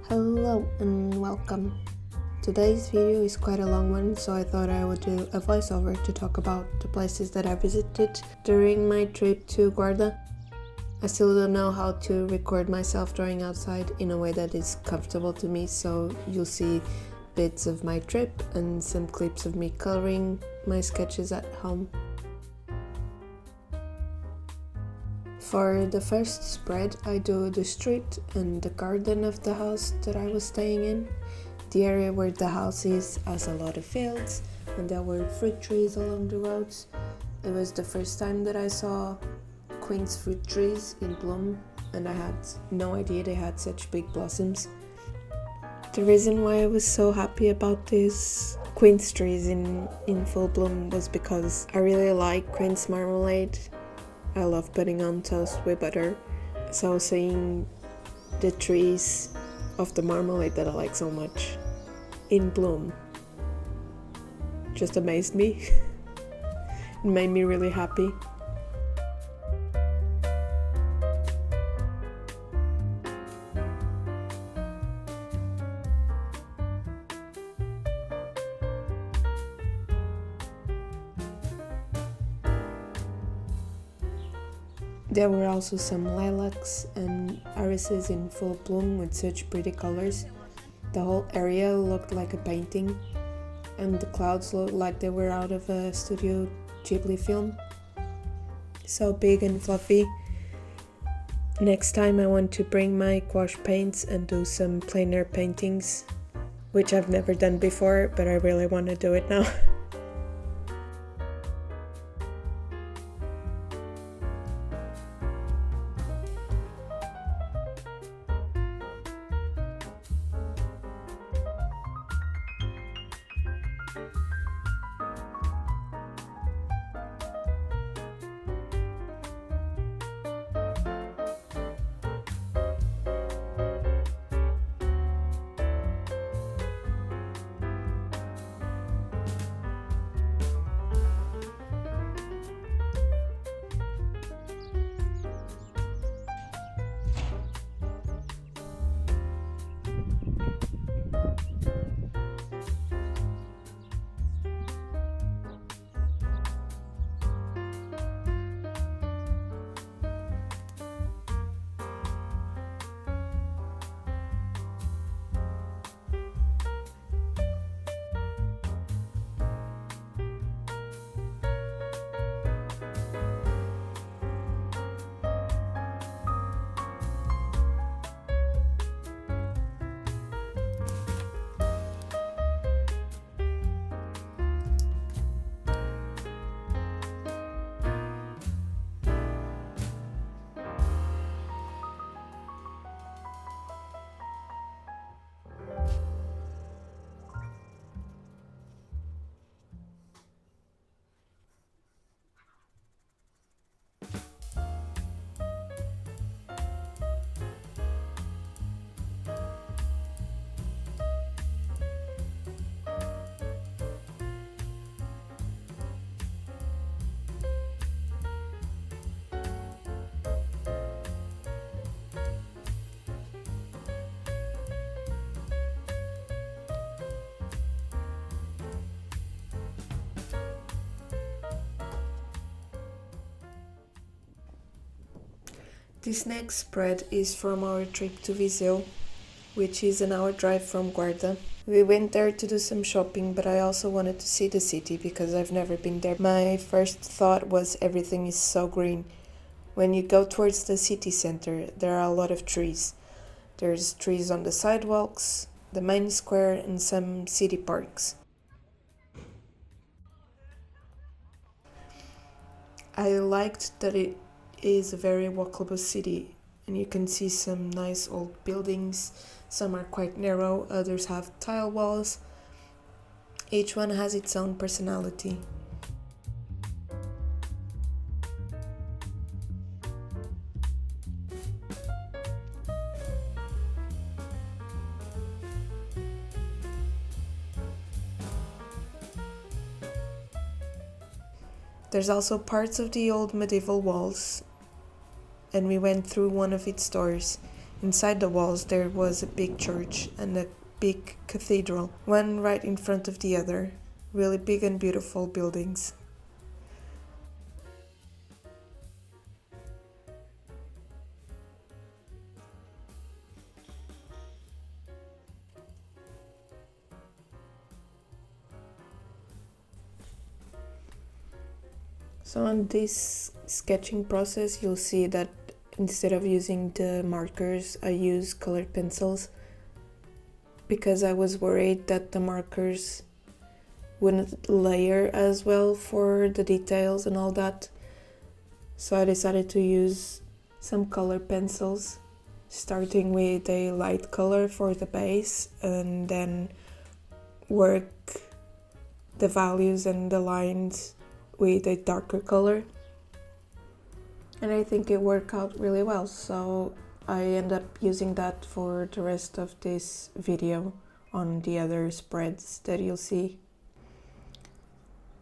Hello and welcome. Today's video is quite a long one, so I thought I would do a voiceover to talk about the places that I visited during my trip to Guarda. I still don't know how to record myself drawing outside in a way that is comfortable to me, so you'll see bits of my trip and some clips of me coloring my sketches at home. For the first spread, I do the street and the garden of the house that I was staying in. The area where the house is has a lot of fields, and there were fruit trees along the roads. It was the first time that I saw quince fruit trees in bloom, and I had no idea they had such big blossoms. The reason why I was so happy about these quince trees in full bloom was because I really like quince marmalade. I love putting on toast with butter, so seeing the trees of the marmalade that I like so much in bloom just amazed me. It made me really happy. There were also some lilacs and irises in full bloom with such pretty colors. The whole area looked like a painting, and the clouds looked like they were out of a Studio Ghibli film. So big and fluffy. Next time I want to bring my gouache paints and do some plein air paintings, which I've never done before, but I really want to do it now. This next spread is from our trip to Viseu, which is an hour drive from Guarda. We went there to do some shopping, but I also wanted to see the city because I've never been there. My first thought was everything is so green. When you go towards the city center, there are a lot of trees. There's trees on the sidewalks, the main square, and some city parks. I liked that it is a very walkable city, and you can see some nice old buildings. Some are quite narrow, others have tile walls. Each one has its own personality. There's also parts of the old medieval walls, and we went through one of its doors. Inside the walls there was a big church and a big cathedral, one right in front of the other. Really big and beautiful buildings. So on this sketching process, you'll see that instead of using the markers, I use colored pencils because I was worried that the markers wouldn't layer as well for the details and all that. So I decided to use some colored pencils, starting with a light color for the base and then work the values and the lines with a darker color, and I think it worked out really well, so I end up using that for the rest of this video on the other spreads that you'll see.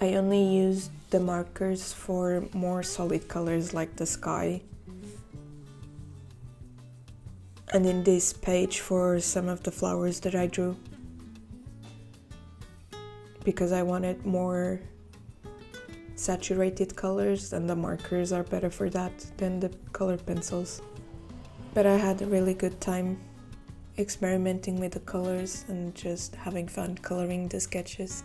I only used the markers for more solid colors like the sky, and in this page for some of the flowers that I drew, because I wanted more saturated colors, and the markers are better for that than the colored pencils. But I had a really good time experimenting with the colors and just having fun coloring the sketches.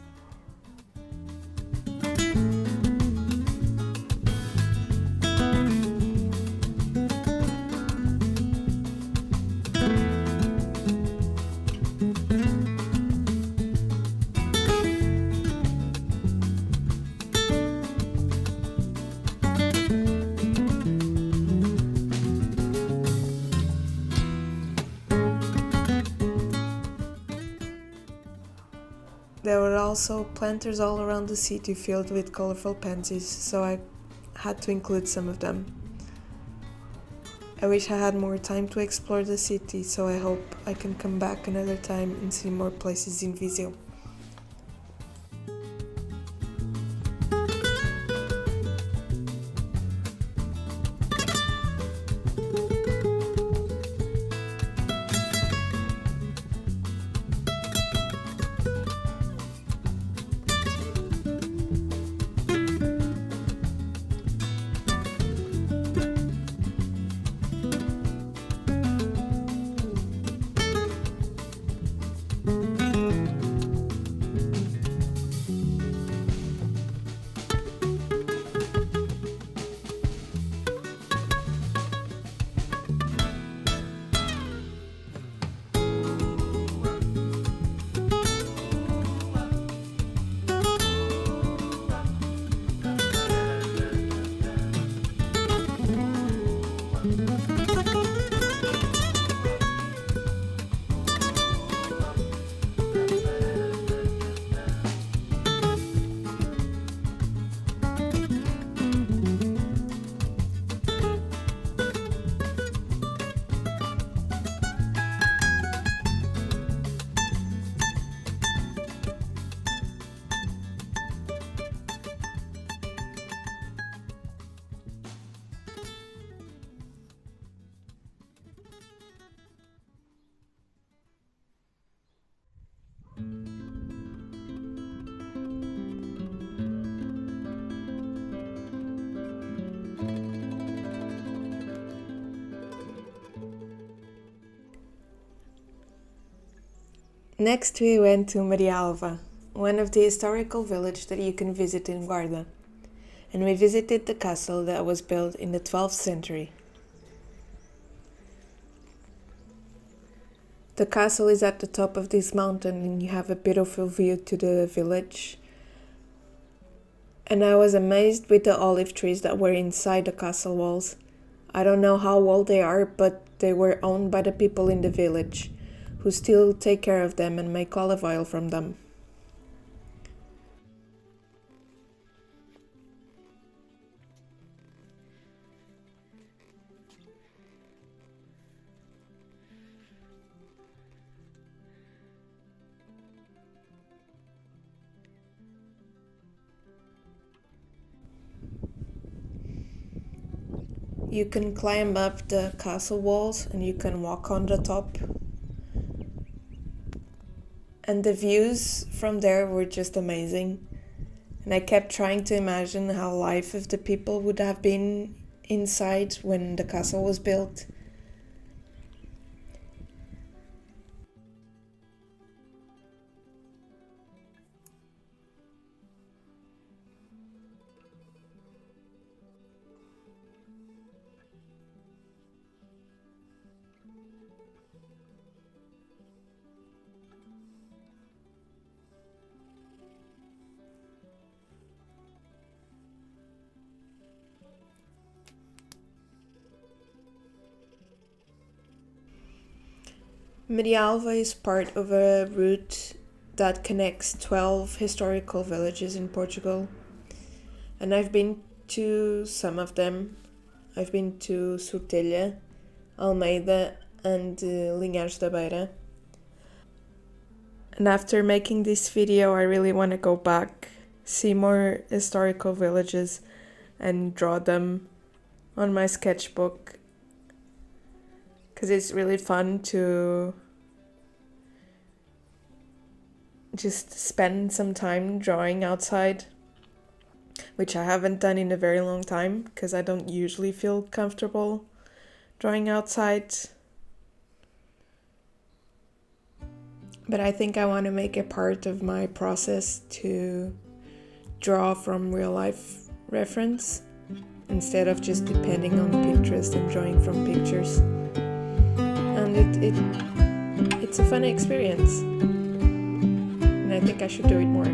There were also planters all around the city filled with colorful pansies, so I had to include some of them. I wish I had more time to explore the city, so I hope I can come back another time and see more places in Viseu. Next we went to Marialva, one of the historical villages that you can visit in Guarda, and we visited the castle that was built in the 12th century. The castle is at the top of this mountain and you have a beautiful view to the village. And I was amazed with the olive trees that were inside the castle walls. I don't know how old they are, but they were owned by the people in the village, who still take care of them and make olive oil from them. you can climb up the castle walls and you can walk on the top. And the views from there were just amazing. And I kept trying to imagine how life of the people would have been inside when the castle was built. Marialva is part of a route that connects 12 historical villages in Portugal. And I've been to some of them. I've been to Sortelha, Almeida and Linhares da Beira. And after making this video, I really want to go back, see more historical villages and draw them on my sketchbook. Because it's really fun to just spend some time drawing outside, which I haven't done in a very long time because I don't usually feel comfortable drawing outside. But I think I want to make it part of my process to draw from real life reference instead of just depending on Pinterest and drawing from pictures. And it's a fun experience, and I think I should do it more.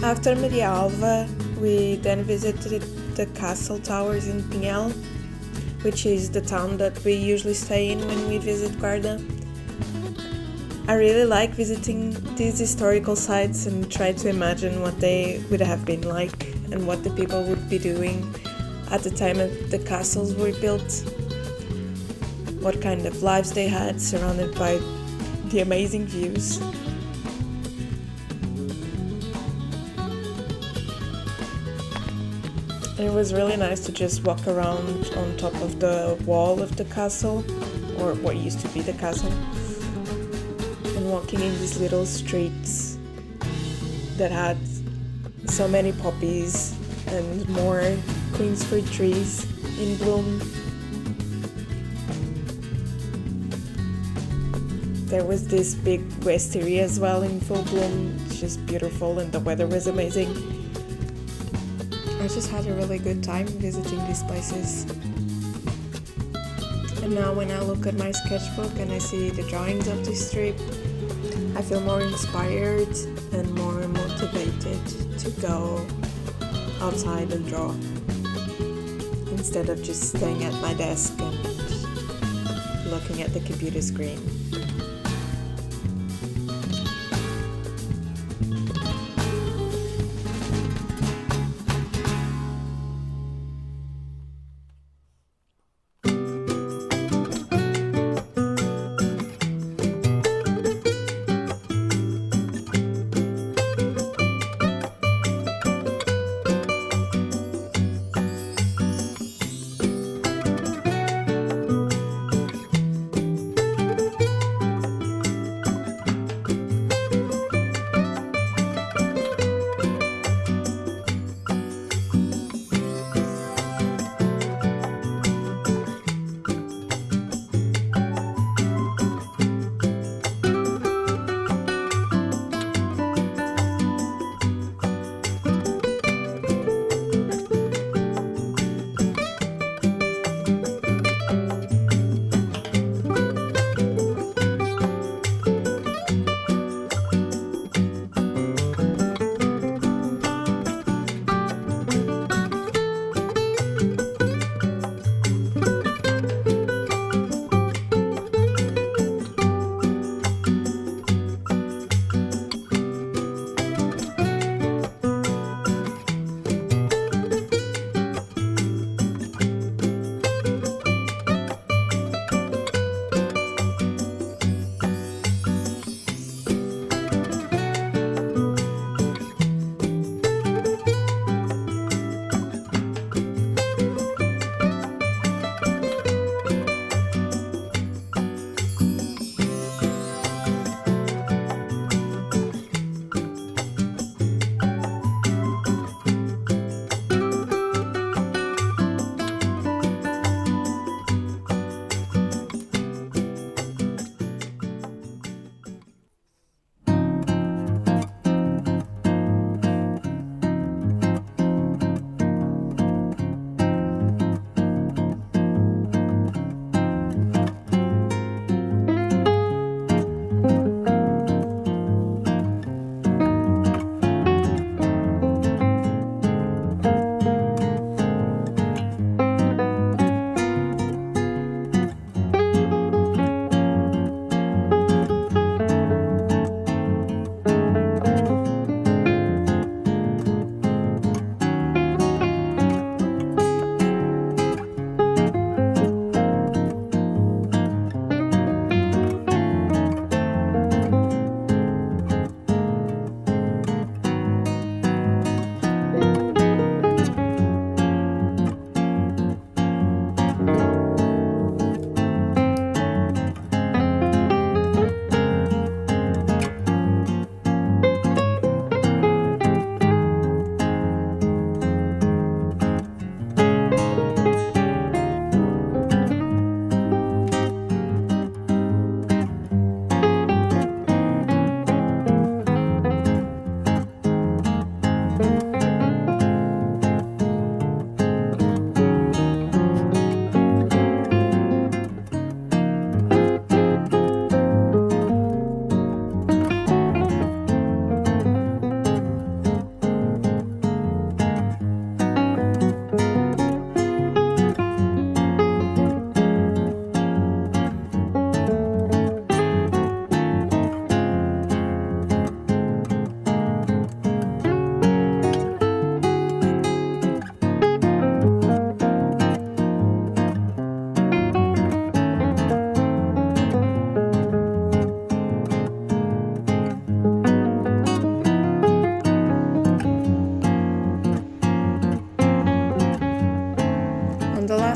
After Marialva, we then visited the castle towers in Pinhel, which is the town that we usually stay in when we visit Guarda. I really like visiting these historical sites and try to imagine what they would have been like and what the people would be doing at the time the castles were built, what kind of lives they had surrounded by the amazing views. And it was really nice to just walk around on top of the wall of the castle, or what used to be the castle, and walking in these little streets that had so many poppies and more queen's fruit trees in bloom. There was this big wisteria as well in full bloom. It's just beautiful, and the weather was amazing. I just had a really good time visiting these places. And now when I look at my sketchbook and I see the drawings of this trip, I feel more inspired and more motivated to go outside and draw instead of just staying at my desk and looking at the computer screen.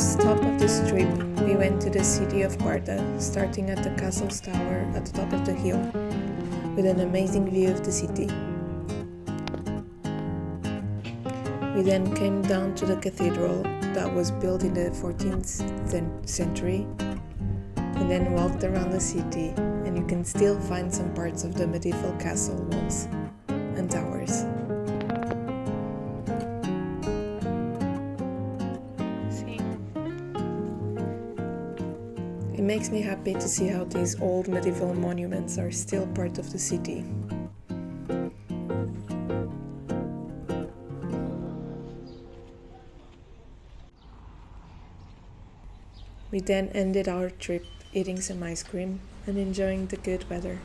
last stop of this trip, we went to the city of Guarda, starting at the castle's tower at the top of the hill, with an amazing view of the city. We then came down to the cathedral that was built in the 14th century, and then walked around the city, and you can still find some parts of the medieval castle walls and towers. It makes me happy to see how these old medieval monuments are still part of the city. We then ended our trip eating some ice cream and enjoying the good weather.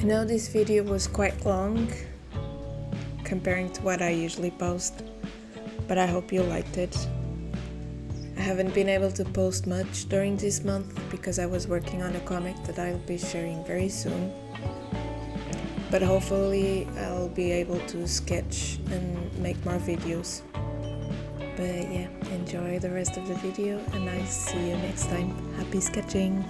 I know this video was quite long comparing to what I usually post, but I hope you liked it. I haven't been able to post much during this month because I was working on a comic that I'll be sharing very soon. But hopefully I'll be able to sketch and make more videos. But yeah, enjoy the rest of the video and I'll see you next time. Happy sketching!